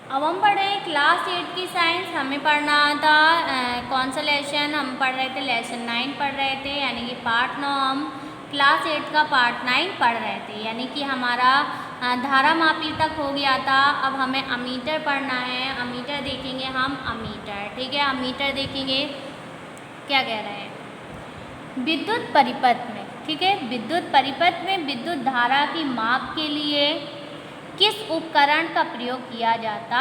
अब हम पढ़ रहे हैं क्लास 8 की साइंस। हमें पढ़ना था कौन सा लेसन, हम पढ़ रहे थे लेसन 9 पढ़ रहे थे, यानी कि पार्ट 9 हम क्लास 8 का पार्ट 9 पढ़ रहे थे, यानी कि हमारा धारा मापी तक हो गया था। अब हमें अमीटर पढ़ना है। अमीटर देखेंगे हम, अमीटर, ठीक है। अमीटर देखेंगे क्या कह रहे हैं, विद्युत परिपथ में, ठीक है, विद्युत परिपथ में विद्युत धारा की माप के लिए किस उपकरण का प्रयोग किया जाता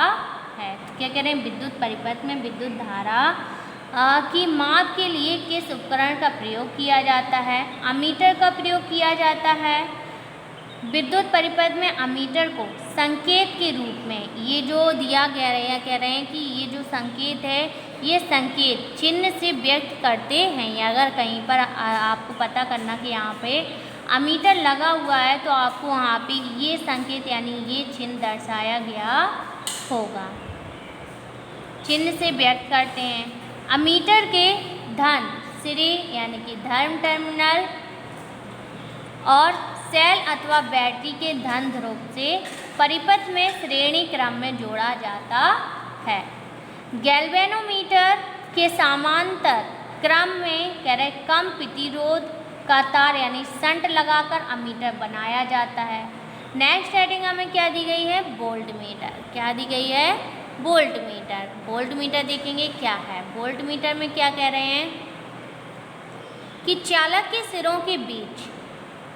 है। तो क्या कह रहे हैं, विद्युत परिपथ में विद्युत धारा की माप के लिए किस उपकरण का प्रयोग किया जाता है। अमीटर का प्रयोग किया जाता है। विद्युत परिपथ में अमीटर को संकेत के रूप में, ये जो दिया गया है, कह रहे हैं कि ये जो संकेत है ये संकेत चिन्ह से व्यक्त करते हैं। या अगर कहीं पर आपको पता करना कि यहाँ पे अमीटर लगा हुआ है तो आपको वहाँ पे ये संकेत यानी ये चिन्ह दर्शाया गया होगा, चिन्ह से व्यक्त करते हैं। अमीटर के धन सिरे यानी कि धर्म टर्मिनल और सेल अथवा बैटरी के धन ध्रुव से परिपथ में श्रेणी क्रम में जोड़ा जाता है। गैल्वेनोमीटर के समांतर क्रम में कह रहे कम प्रतिरोध का तार यानी शंट लगाकर अमीटर बनाया जाता है। नेक्स्ट हेडिंग हमें क्या दी गई है, वोल्ट मीटर। क्या दी गई है, वोल्ट मीटर। वोल्ट मीटर देखेंगे क्या है। वोल्ट मीटर में क्या कह रहे हैं कि चालक के सिरों के बीच,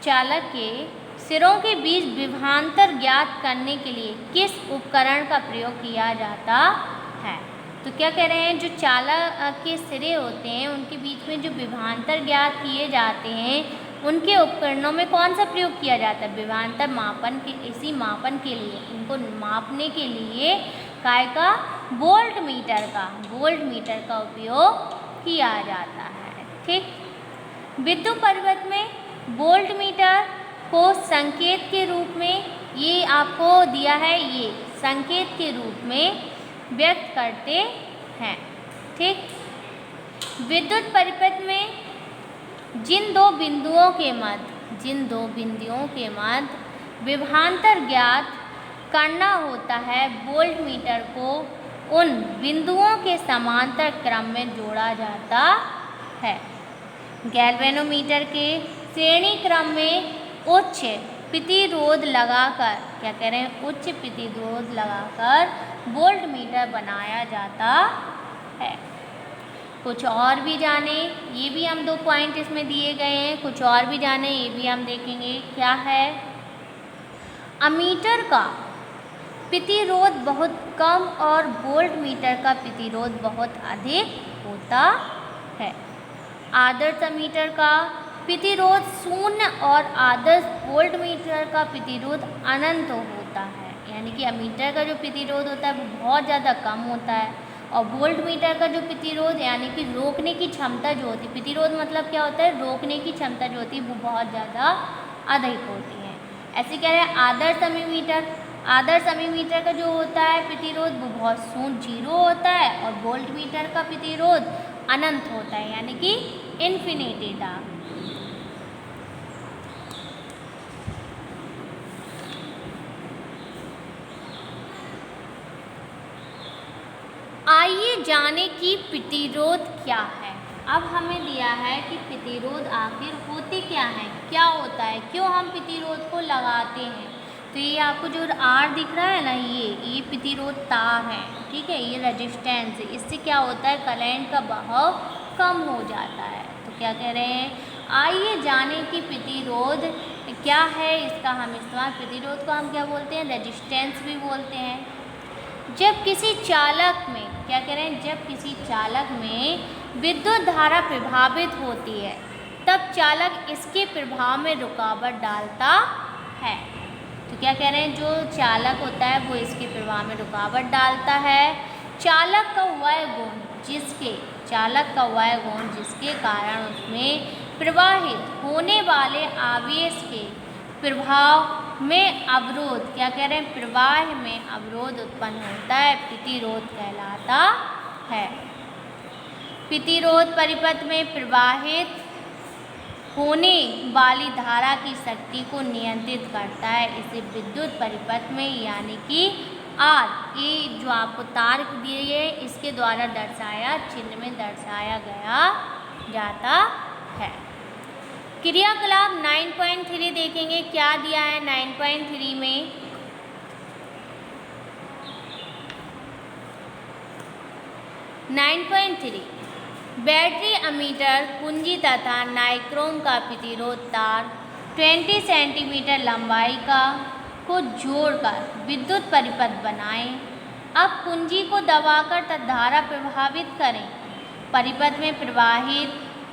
चालक के सिरों के बीच विभवांतर ज्ञात करने के लिए किस उपकरण का प्रयोग किया जाता है। तो क्या कह रहे हैं, जो चालक के सिरे होते हैं उनके बीच में जो विभवांतर ज्ञात किए जाते हैं उनके उपकरणों में कौन सा प्रयोग किया जाता है, विभवांतर मापन के, इसी मापन के लिए, इनको मापने के लिए काय का, वोल्ट मीटर का, वोल्ट मीटर का उपयोग किया जाता है। ठीक, विद्युत परिपथ में वोल्ट मीटर को संकेत के रूप में, ये आपको दिया है, ये संकेत के रूप में व्यक्त करते हैं। ठीक, विद्युत परिपथ में जिन दो बिंदुओं के मध्य विभवांतर ज्ञात करना होता है, वोल्ट मीटर को उन बिंदुओं के समांतर क्रम में जोड़ा जाता है। गैल्वेनोमीटर के श्रेणी क्रम में उच्च प्रतिरोध लगाकर, क्या कह रहे हैं, उच्च प्रतिरोध लगाकर वोल्ट मीटर बनाया जाता है। कुछ और भी जाने, ये भी हम 2 पॉइंट इसमें दिए गए हैं, कुछ और भी जाने ये भी हम देखेंगे क्या है। अमीटर का प्रतिरोध बहुत कम और वोल्ट मीटर का प्रतिरोध बहुत अधिक होता है। आदर्श अमीटर का प्रतिरोध 0 और आदर्श वोल्ट मीटर का प्रतिरोध अनंत होता है, यानी कि अमीटर का जो प्रतिरोध होता है वो बहुत ज़्यादा कम होता है और वोल्ट मीटर का जो प्रतिरोध यानी कि रोकने की क्षमता जो होती है, प्रतिरोध मतलब क्या होता है, रोकने की क्षमता जो होती है वो बहुत ज़्यादा अधिक होती है। ऐसे कह रहे हैं आदर्श अमीमीटर, आदर्श अमीमीटर का जो होता है प्रतिरोध वो बहुत 0 होता है और वोल्ट मीटर का प्रतिरोध अनंत होता है, यानी कि इन्फिनिटी था। आइए जाने कि प्रतिरोध क्या है। अब हमें दिया है कि प्रतिरोध आखिर होते क्या हैं, क्या होता है, क्यों हम प्रतिरोध को लगाते हैं। तो ये आपको जो R दिख रहा है ना, ये प्रतिरोधता है, ठीक है, ये रेजिस्टेंस है, इससे क्या होता है, करंट का बहाव कम हो जाता है। तो क्या कह रहे हैं, आइए जाने कि प्रतिरोध क्या है, इसका हम इस्तेमाल, प्रतिरोध को हम क्या बोलते हैं, रेजिस्टेंस भी बोलते हैं। जब किसी चालक में, क्या कह रहे हैं, जब किसी चालक में विद्युत धारा प्रभावित होती है तब चालक इसके प्रभाव में रुकावट डालता है। तो क्या कह रहे हैं, जो चालक होता है वो इसके प्रभाव में रुकावट डालता है। चालक का वह गुण जिसके कारण उसमें प्रवाहित होने वाले आवेश के प्रभाव में अवरोध, क्या कह रहे हैं, प्रवाह में अवरोध उत्पन्न होता है, प्रतिरोध कहलाता है। प्रतिरोध परिपथ में प्रवाहित होने वाली धारा की शक्ति को नियंत्रित करता है, इसे विद्युत परिपथ में यानी कि आर, ये जो आपको तार दिए गए इसके द्वारा दर्शाया, चिन्ह में दर्शाया गया जाता है। क्रियाकलाप 9.3 देखेंगे क्या दिया है 9.3 में। 9.3 बैटरी अमीटर कुंजी तथा नाइक्रोम का प्रतिरोध तार 20 सेंटीमीटर लंबाई का को जोड़कर विद्युत परिपथ बनाएं। अब कुंजी को दबाकर धारा प्रभावित करें। परिपथ में प्रवाहित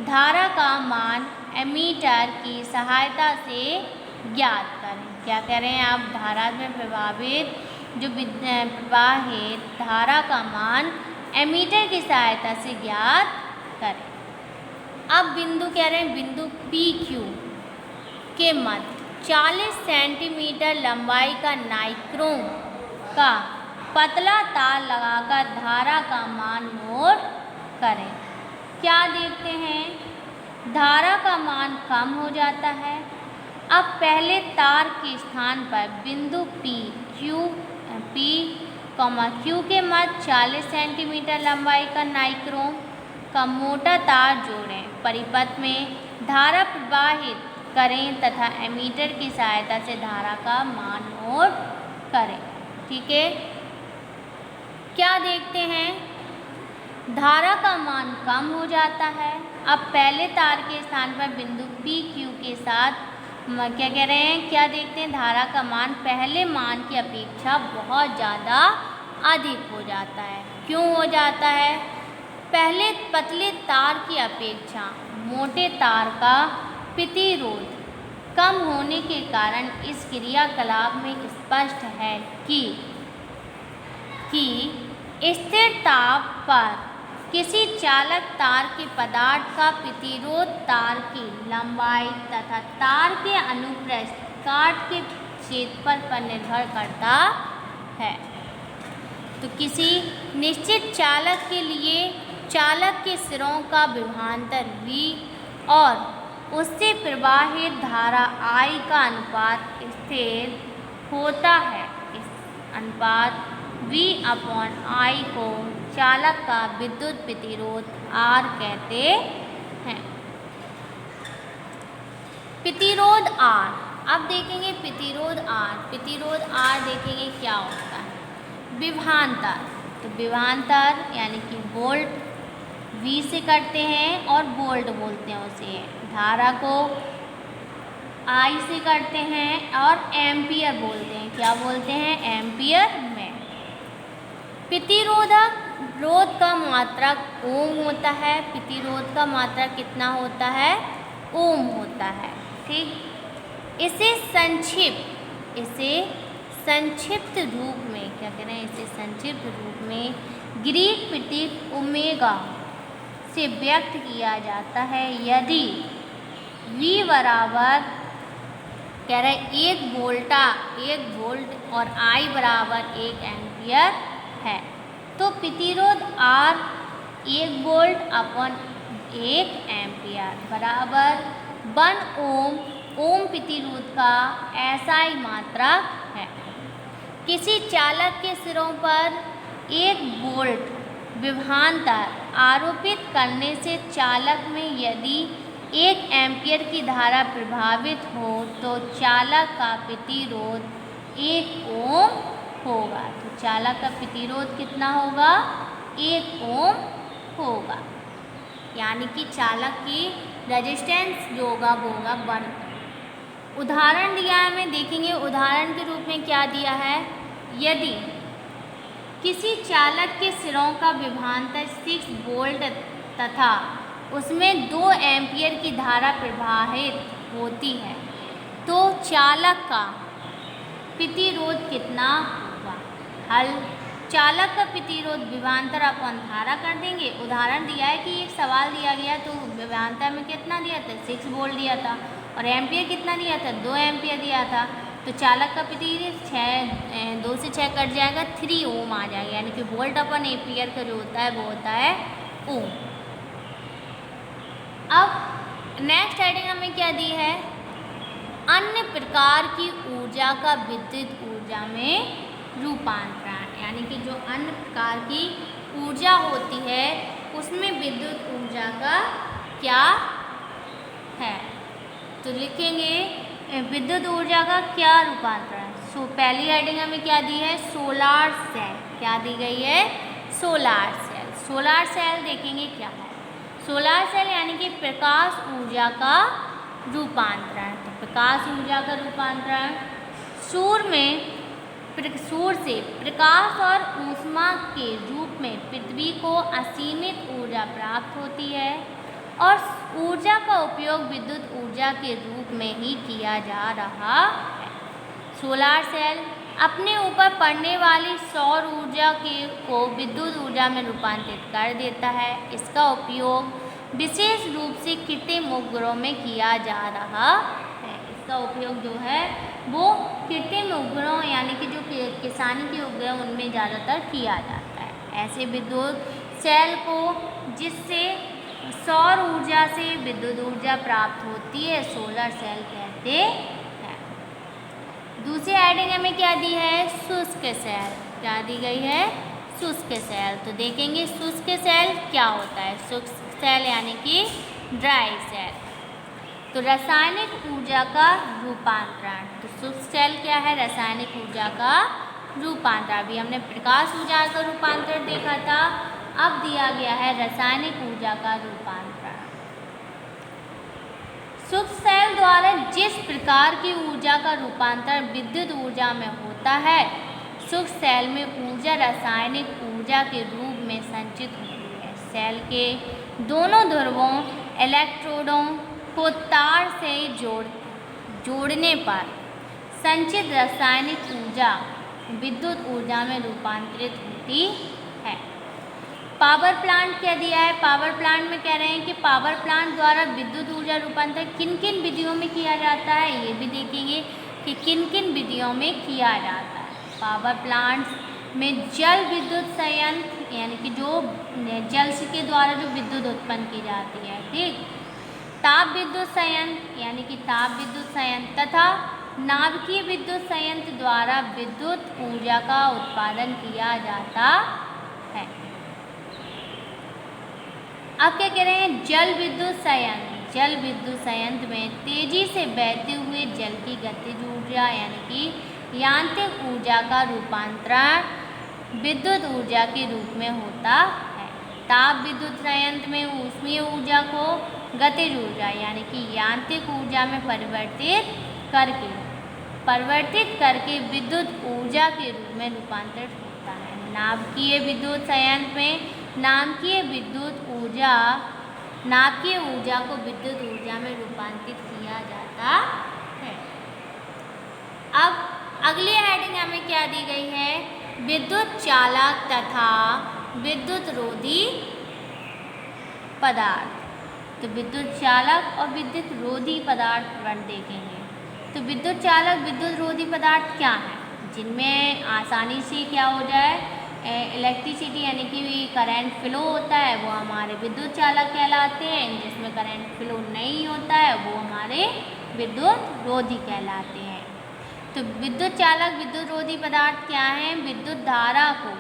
धारा का मान एमीटर की सहायता से ज्ञात करें। क्या करें आप, धारा में प्रभावित जो प्रवाहित धारा का मान एमीटर की सहायता से ज्ञात करें। अब बिंदु कह रहे हैं, बिंदु पी क्यू के मध्य 40 सेंटीमीटर लंबाई का नाइक्रोम का पतला तार लगाकर धारा का मान नोट करें। क्या देखते हैं, धारा का मान कम हो जाता है। अब पहले तार के स्थान पर बिंदु Q के मध्य 40 सेंटीमीटर लंबाई का नाइक्रोम का मोटा तार जोड़ें। परिपथ में धारा प्रवाहित करें तथा एमीटर की सहायता से धारा का मान नोट करें। ठीक है, क्या देखते हैं, धारा का मान कम हो जाता है। अब पहले तार के स्थान पर बिंदु PQ के साथ क्या कह रहे हैं, क्या देखते हैं, धारा का मान पहले मान की अपेक्षा बहुत ज़्यादा अधिक हो जाता है। क्यों हो जाता है, पहले पतले तार की अपेक्षा मोटे तार का प्रतिरोध कम होने के कारण इस क्रियाकलाप में स्पष्ट है कि स्थिर ताप पर किसी चालक तार के पदार्थ का प्रतिरोध तार की लंबाई तथा तार के अनुप्रस्थ काट के क्षेत्रफल पर निर्भर करता है। तो किसी निश्चित चालक के लिए चालक के सिरों का विभवांतर V और उससे प्रवाहित धारा I का अनुपात स्थिर होता है। इस अनुपात V/I को चालक का विद्युत प्रतिरोध R कहते हैं। प्रतिरोध R, अब देखेंगे प्रतिरोध R। प्रतिरोध R देखेंगे क्या होता है, विभवांतर। तो विभवांतर यानी कि वोल्ट V से करते हैं और वोल्ट बोलते हैं उसे। धारा को I से करते हैं और एम्पियर बोलते हैं। क्या बोलते हैं, एम्पियर में। प्रतिरोधक रोध का मात्रक ओम होता है। प्रतिरोध का मात्रक कितना होता है, ओम होता है। ठीक, इसे संक्षिप्त रूप में क्या कह रहे हैं, इसे संक्षिप्त रूप में ग्रीक प्रतीक ओमेगा से व्यक्त किया जाता है। यदि V बराबर कह रहे 1 वोल्ट और I बराबर 1 एम्पियर है तो प्रतिरोध R 1 वोल्ट अपन 1 एम्पियर बराबर 1 ओम प्रतिरोध का SI मात्रक है। किसी चालक के सिरों पर 1 वोल्ट विभवांतर आरोपित करने से चालक में यदि 1 एम्पियर की धारा प्रभावित हो तो चालक का प्रतिरोध 1 ओम होगा। तो चालक का प्रतिरोध कितना होगा, 1 ओम होगा। यानी कि चालक की रेजिस्टेंस जो होगा वो होगा 1। उदाहरण दिया है, हमें देखेंगे उदाहरण के रूप में क्या दिया है। यदि किसी चालक के सिरों का विभवांतर 6 वोल्ट तथा उसमें 2 एम्पियर की धारा प्रवाहित होती है तो चालक का प्रतिरोध कितना होगा। हल, चालक का प्रतिरोध विभवांतर अपन धारा कर देंगे। उदाहरण दिया है कि एक सवाल दिया गया तो विभवांतर में कितना दिया था, 6 वोल्ट दिया था और एम्पियर कितना दिया था, 2 एम्पियर दिया था। तो चालक का प्रतिरोध 2 से 6 कट जाएगा, 3 ओम आ जाएगा। यानी कि वोल्ट अपन एम्पियर का जो होता है वो होता है ओम। अब नेक्स्ट हेडिंग हमें क्या दी है, अन्य प्रकार की ऊर्जा का विद्युत ऊर्जा में रूपांतरण। यानी कि जो अन्य प्रकार की ऊर्जा होती है उसमें विद्युत ऊर्जा का क्या है। तो लिखेंगे विद्युत ऊर्जा का क्या रूपांतरण। सो पहली हेडिंग हमें क्या दी है, सोलार सेल। क्या दी गई है, सोलार सेल। सोलार सेल देखेंगे क्या है। सोलार सेल यानी कि प्रकाश ऊर्जा का रूपांतरण। तो प्रकाश ऊर्जा का रूपांतरण, सूर्य से प्रकाश और ऊष्मा के रूप में पृथ्वी को असीमित ऊर्जा प्राप्त होती है और ऊर्जा का उपयोग विद्युत ऊर्जा के रूप में ही किया जा रहा है। सोलार सेल अपने ऊपर पड़ने वाली सौर ऊर्जा को विद्युत ऊर्जा में रूपांतरित कर देता है। इसका उपयोग विशेष रूप से कृत्रिम उपग्रहों में किया जा रहा है। इसका उपयोग जो है वो कृत्रिम उपग्रहों यानी कि जो किसानी के उपग्रह उनमें ज़्यादातर किया जाता है। ऐसे विद्युत सेल को जिससे सौर ऊर्जा से विद्युत ऊर्जा प्राप्त होती है सोलर सेल कहते हैं। दूसरी हेडिंग हमें क्या दी है, शुष्क सेल। क्या दी गई है, शुष्क सेल। तो देखेंगे शुष्क सेल क्या होता है। शुष्क सेल यानी कि ड्राई सेल। तो रासायनिक ऊर्जा का रूपांतरण। तो शुष्क सेल क्या है, रासायनिक ऊर्जा का रूपांतरण। अभी हमने प्रकाश ऊर्जा का रूपांतरण देखा था, अब दिया गया है रासायनिक ऊर्जा का रूपांतरण। शुष्क सेल द्वारा जिस प्रकार की ऊर्जा का रूपांतरण विद्युत ऊर्जा में होता है, शुष्क सेल में ऊर्जा रासायनिक ऊर्जा के रूप में संचित होती है। सेल के दोनों ध्रुवों इलेक्ट्रोडों को तार से जोड़ने पर संचित रासायनिक ऊर्जा विद्युत ऊर्जा में रूपांतरित होती है। पावर प्लांट क्या दिया है, पावर प्लांट में कह रहे हैं कि पावर प्लांट द्वारा विद्युत ऊर्जा रूपांतरण किन किन विधियों में किया जाता है, ये भी देखेंगे कि किन किन विधियों में किया जाता है। पावर प्लांट्स में जल विद्युत संयंत्र यानी कि जो जल के द्वारा जो विद्युत उत्पन्न की जाती है, ठीक। ताप विद्युत संयंत्र यानी कि ताप विद्युत संयंत्र तथा नाभिकीय विद्युत संयंत्र द्वारा विद्युत ऊर्जा का उत्पादन किया जाता है। अब क्या कह रहे हैं, जल विद्युत संयंत्र। जल विद्युत संयंत्र में तेजी से बहते हुए जल की गतिज ऊर्जा यानी कि यांत्रिक ऊर्जा का रूपांतरण विद्युत ऊर्जा के रूप में होता है। ताप विद्युत संयंत्र में ऊष्मीय ऊर्जा को गतिज ऊर्जा यानी कि यांत्रिक ऊर्जा में परिवर्तित करके विद्युत ऊर्जा के रूप में रूपांतरित होता है। नाभिकीय विद्युत संयंत्र में नाभिकीय ऊर्जा को विद्युत ऊर्जा में रूपांतरित किया जाता है। अब अगली हेडिंग हमें क्या दी गई है, विद्युत चालक तथा विद्युत रोधी पदार्थ। तो विद्युत चालक और विद्युत रोधी पदार्थ वर्ण देखेंगे। तो विद्युत चालक विद्युत रोधी पदार्थ क्या है, जिनमें आसानी से क्या हो जाए, इलेक्ट्रिसिटी यानी कि करंट फ्लो होता है, वो हमारे विद्युत चालक कहलाते हैं। जिसमें करंट फ्लो नहीं होता है वो हमारे विद्युत रोधी कहलाते हैं। तो विद्युत चालक विद्युत रोधी पदार्थ क्या हैं, विद्युत धारा को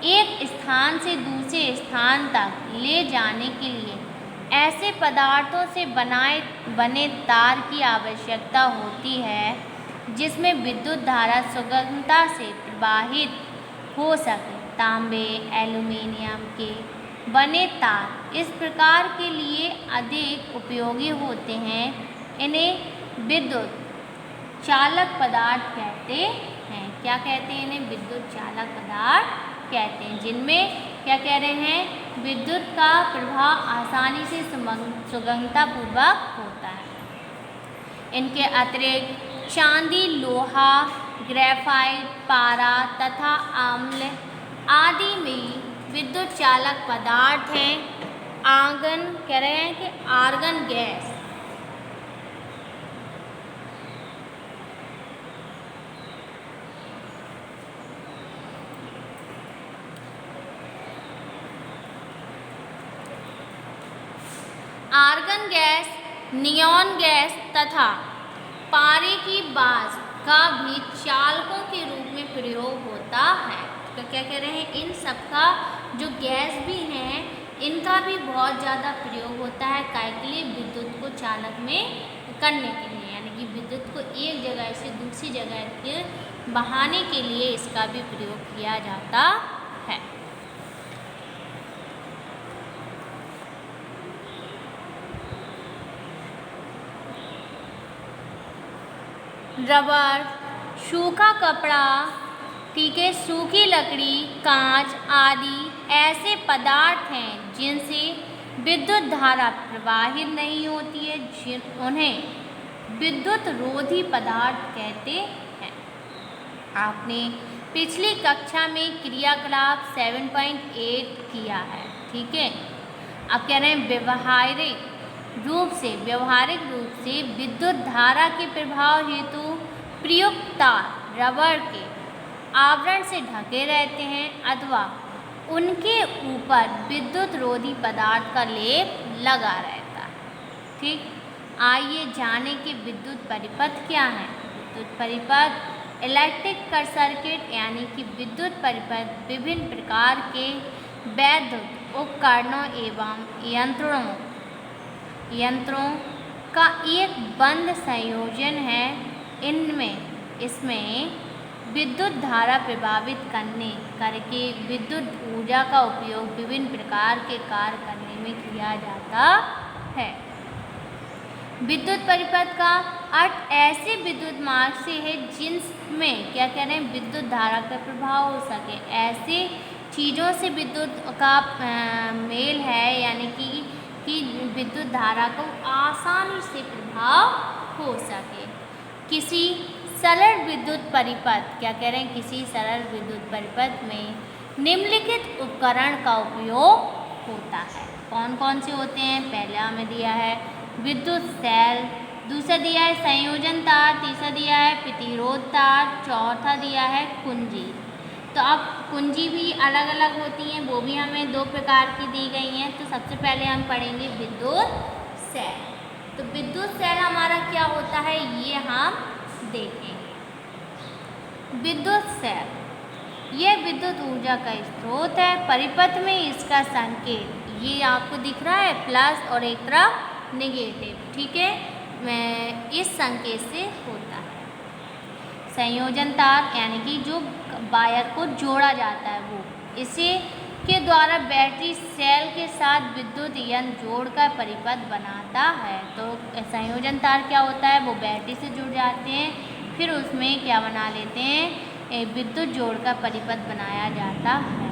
एक स्थान से दूसरे स्थान तक ले जाने के लिए ऐसे पदार्थों से बने तार की आवश्यकता होती है जिसमें विद्युत धारा सुगमता से प्रवाहित हो सके। तांबे एल्युमिनियम के बने तार इस प्रकार के लिए अधिक उपयोगी होते हैं। इन्हें विद्युत चालक पदार्थ कहते हैं। क्या कहते हैं इन्हें, विद्युत चालक पदार्थ कहते हैं, जिनमें क्या कह रहे हैं, विद्युत का प्रवाह आसानी से सुगमतापूर्वक होता है। इनके अतिरिक्त चांदी, लोहा, ग्रेफाइट, पारा तथा अम्ल आदि में विद्युत चालक पदार्थ हैं। आर्गन कह रहे हैं कि argon gas argon gas, neon gas तथा पारे की वाष्प का भी चालकों के रूप में प्रयोग होता है। आपका क्या कह रहे हैं, इन सबका जो गैस भी हैं इनका भी बहुत ज़्यादा प्रयोग होता है काय के लिए, विद्युत को चालक में करने के लिए, यानी कि विद्युत को एक जगह से दूसरी जगह के बहाने के लिए इसका भी प्रयोग किया जाता है। रबर, सूखा कपड़ा, ठीक है, सूखी लकड़ी, कांच आदि ऐसे पदार्थ हैं जिनसे विद्युत धारा प्रवाहित नहीं होती है, उन्हें विद्युत रोधी पदार्थ कहते हैं। आपने पिछली कक्षा में क्रियाकलाप 7.8 किया है, ठीक है। अब कह रहे हैं व्यवहारिक रूप से विद्युत धारा के प्रभाव हेतु प्रयुक्त तार रबर के आवरण से ढके रहते हैं अथवा उनके ऊपर विद्युत रोधी पदार्थ का लेप लगा रहता है, ठीक। आइए जाने कि विद्युत परिपथ क्या है। विद्युत परिपथ इलेक्ट्रिक सर्किट यानी कि विद्युत परिपथ विभिन्न प्रकार के वैद्युत उपकरणों एवं यंत्रों का एक बंद संयोजन है। इसमें विद्युत धारा प्रभावित करके विद्युत ऊर्जा का उपयोग विभिन्न प्रकार के कार्य करने में किया जाता है। विद्युत परिपथ का अर्थ ऐसे विद्युत मार्ग से है जिनमें क्या कह रहे हैं, विद्युत धारा का प्रभाव हो सके। ऐसे चीज़ों से विद्युत का मेल है, यानी कि विद्युत धारा को आसानी से प्रभाव हो सके। किसी सरल विद्युत परिपथ क्या कह रहे हैं, किसी सरल विद्युत परिपथ में निम्नलिखित उपकरण का उपयोग होता है। कौन कौन से होते हैं? पहला हमें दिया है विद्युत सेल, दूसरा दिया है संयोजन तार, तीसरा दिया है प्रतिरोध तार, चौथा दिया है कुंजी। तो अब कुंजी भी अलग अलग होती हैं, वो भी हमें दो प्रकार की दी गई हैं। तो सबसे पहले हम पढ़ेंगे विद्युत सेल। तो विद्युत सेल हमारा क्या होता है ये हम देखेंगे। विद्युत सेल यह विद्युत ऊर्जा का स्रोत है। परिपथ में इसका संकेत ये आपको दिख रहा है प्लस और एक तरफ नेगेटिव, ठीक है, मैं इस संकेत से होता है। संयोजन तार यानी कि जो वायर को जोड़ा जाता है वो, इसे के द्वारा बैटरी सेल के साथ विद्युत यंत्र जोड़कर परिपथ बनाता है। तो संयोजन तार क्या होता है, वो बैटरी से जुड़ जाते हैं, फिर उसमें क्या बना लेते हैं, विद्युत जोड़कर परिपथ बनाया जाता है।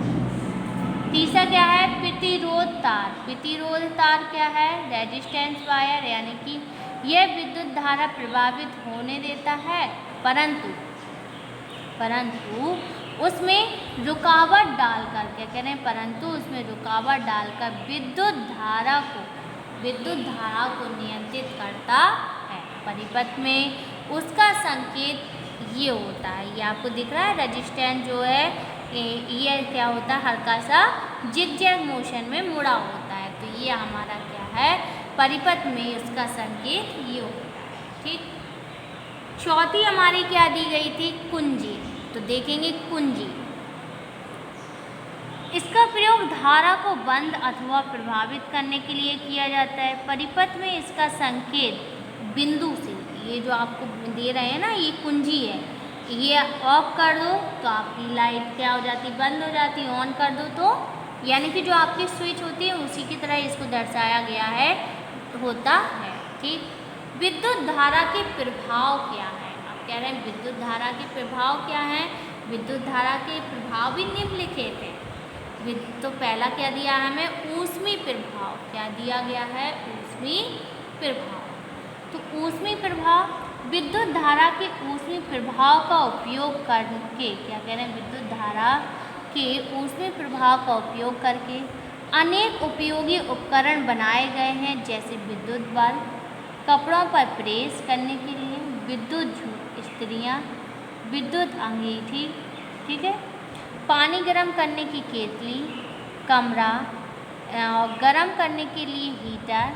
तीसरा क्या है प्रतिरोध तार। प्रतिरोध तार क्या है, रेजिस्टेंस वायर, यानी कि यह विद्युत धारा प्रभावित होने देता है परंतु उसमें रुकावट डालकर क्या कह रहे हैं, परंतु उसमें रुकावट डालकर विद्युत धारा को नियंत्रित करता है। परिपथ में उसका संकेत ये होता है, ये आपको दिख रहा है रेजिस्टेंस जो है ये क्या होता है, हल्का सा जिगजैग मोशन में मुड़ा होता है। तो ये हमारा क्या है, परिपथ में उसका संकेत ये होता है, ठीक। चौथी हमारी क्या दी गई थी, कुंजी। तो देखेंगे कुंजी, इसका प्रयोग धारा को बंद अथवा प्रभावित करने के लिए किया जाता है। परिपथ में इसका संकेत बिंदु से, ये जो आपको दे रहे हैं ना, ये कुंजी है, ये ऑफ कर दो तो आपकी लाइट क्या हो जाती, बंद हो जाती, ऑन कर दो तो, यानी कि जो आपकी स्विच होती है उसी की तरह इसको दर्शाया गया है, होता है, ठीक। विद्युत धारा के प्रभाव क्या है, आप कह रहे हैं विद्युत धारा के प्रभाव क्या है। विद्युत धारा के प्रभाव भी निम्नलिखित हैं। तो पहला क्या दिया है हमें, ऊष्मीय प्रभाव, क्या दिया गया है, ऊष्मीय प्रभाव। तो ऊष्मीय प्रभाव, विद्युत धारा के ऊष्मीय प्रभाव का उपयोग करके क्या कह रहे हैं, विद्युत धारा के ऊष्मीय प्रभाव का उपयोग करके अनेक उपयोगी उपकरण बनाए गए हैं, जैसे विद्युत बल्ब, कपड़ों पर प्रेस करने के लिए, विद्युत इस्त्रियाँ, विद्युत अंगीठी, ठीक है, पानी गर्म करने की केतली, कमरा गर्म करने के लिए heater,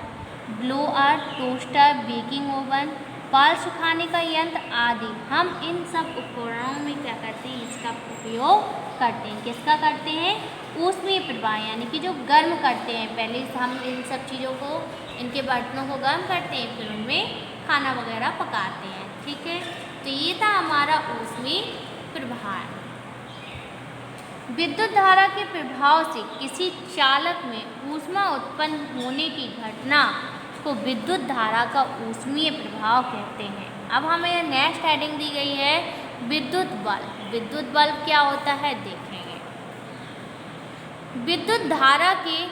blower, toaster, baking oven, बाल सुखाने का यंत्र आदि। हम इन सब उपकरणों में क्या करते हैं, इसका उपयोग करते हैं। किसका करते हैं, ऊष्मीय प्रवाह यानी कि जो गर्म करते हैं। पहले हम इन सब चीज़ों को, इनके बर्तनों को गर्म करते हैं, फिर उनमें खाना वगैरह पकाते हैं। ठीक है, तो ये था हमारा ऊष्मीय प्रवाह। विद्युत धारा के प्रभाव से किसी चालक में ऊष्मा उत्पन्न होने की घटना को विद्युत धारा का ऊष्मीय प्रभाव कहते हैं। अब हमें नेक्स्ट हेडिंग दी गई है विद्युत बल्ब। विद्युत बल्ब क्या होता है देखेंगे। विद्युत धारा के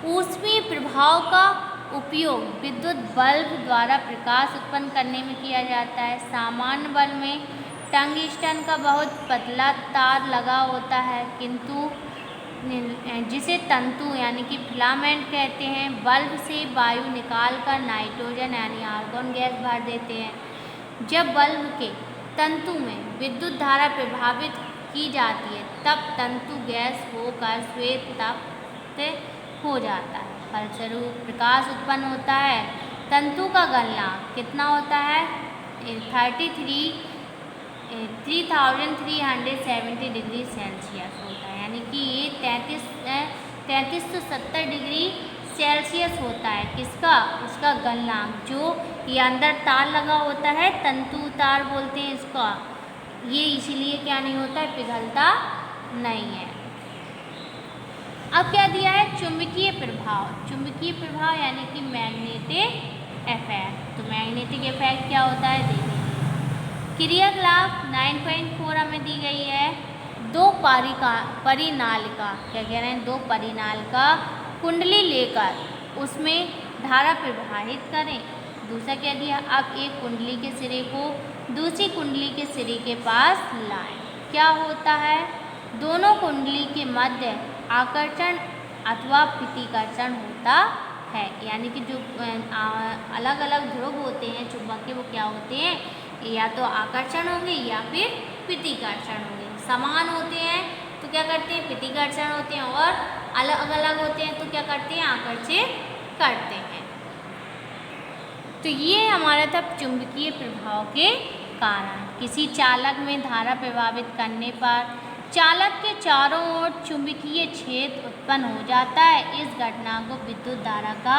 ऊष्मीय प्रभाव का उपयोग विद्युत बल्ब द्वारा प्रकाश उत्पन्न करने में किया जाता है। सामान्य बल्ब में टंगस्टन का बहुत पतला तार लगा होता है, किंतु जिसे तंतु यानी कि फिलामेंट कहते हैं। बल्ब से वायु निकालकर नाइट्रोजन यानी आर्गन गैस भर देते हैं। जब बल्ब के तंतु में विद्युत धारा प्रभावित की जाती है, तब तंतु गैस होकर श्वेत तप्त हो जाता है। फलस्वरूप प्रकाश उत्पन्न होता है। तंतु का गलनांक कितना होता है, 3370 डिग्री सेल्सियस होता है, यानी कि ये 3370 डिग्री सेल्सियस होता है। किसका, उसका गलनांक, जो ये अंदर तार लगा होता है, तंतु तार बोलते हैं इसका, ये इसीलिए क्या नहीं होता है, पिघलता नहीं है। अब क्या दिया है, चुंबकीय प्रभाव। चुंबकीय प्रभाव यानी कि मैग्नेटिक इफेक्ट। तो मैग्नेटिक इफेक्ट क्या होता है देखिए। क्रियाकलाप 9.4 हमें दी गई है। दो परिनालिका, क्या कह रहे हैं, दो परिनालिका कुंडली लेकर उसमें धारा प्रवाहित करें। दूसरा क्या दिया, अब एक कुंडली के सिरे को दूसरी कुंडली के सिरे के पास लाएं। क्या होता है, दोनों कुंडली के मध्य आकर्षण अथवा प्रतिकर्षण होता है, यानी कि जो अलग अलग ध्रुव होते हैं चुंबकीय, वो क्या होते हैं, या तो आकर्षण होंगे या फिर प्रतिकर्षण होंगे। समान होते हैं तो क्या करते हैं, प्रतिकर्षण होते हैं, और अलग अलग होते हैं तो क्या करते हैं, आकर्षित करते हैं। तो ये हमारा था चुंबकीय प्रभाव के कारण। किसी चालक में धारा प्रभावित करने पर चालक के चारों ओर चुंबकीय क्षेत्र उत्पन्न हो जाता है। इस घटना को विद्युत धारा का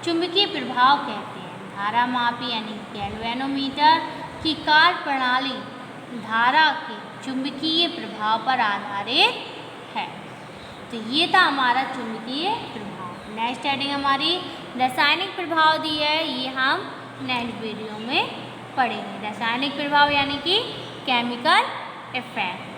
चुंबकीय प्रभाव कहते हैं। धारा मापी यानी गैल्वेनोमीटर की कार्यप्रणाली धारा के चुंबकीय प्रभाव पर आधारित है। तो ये था हमारा चुंबकीय प्रभाव। नेक्स्ट हेडिंग हमारी रासायनिक प्रभाव दी है, ये हम नेक्स्ट वीडियो में पढ़ेंगे। रासायनिक प्रभाव यानी कि केमिकल इफेक्ट।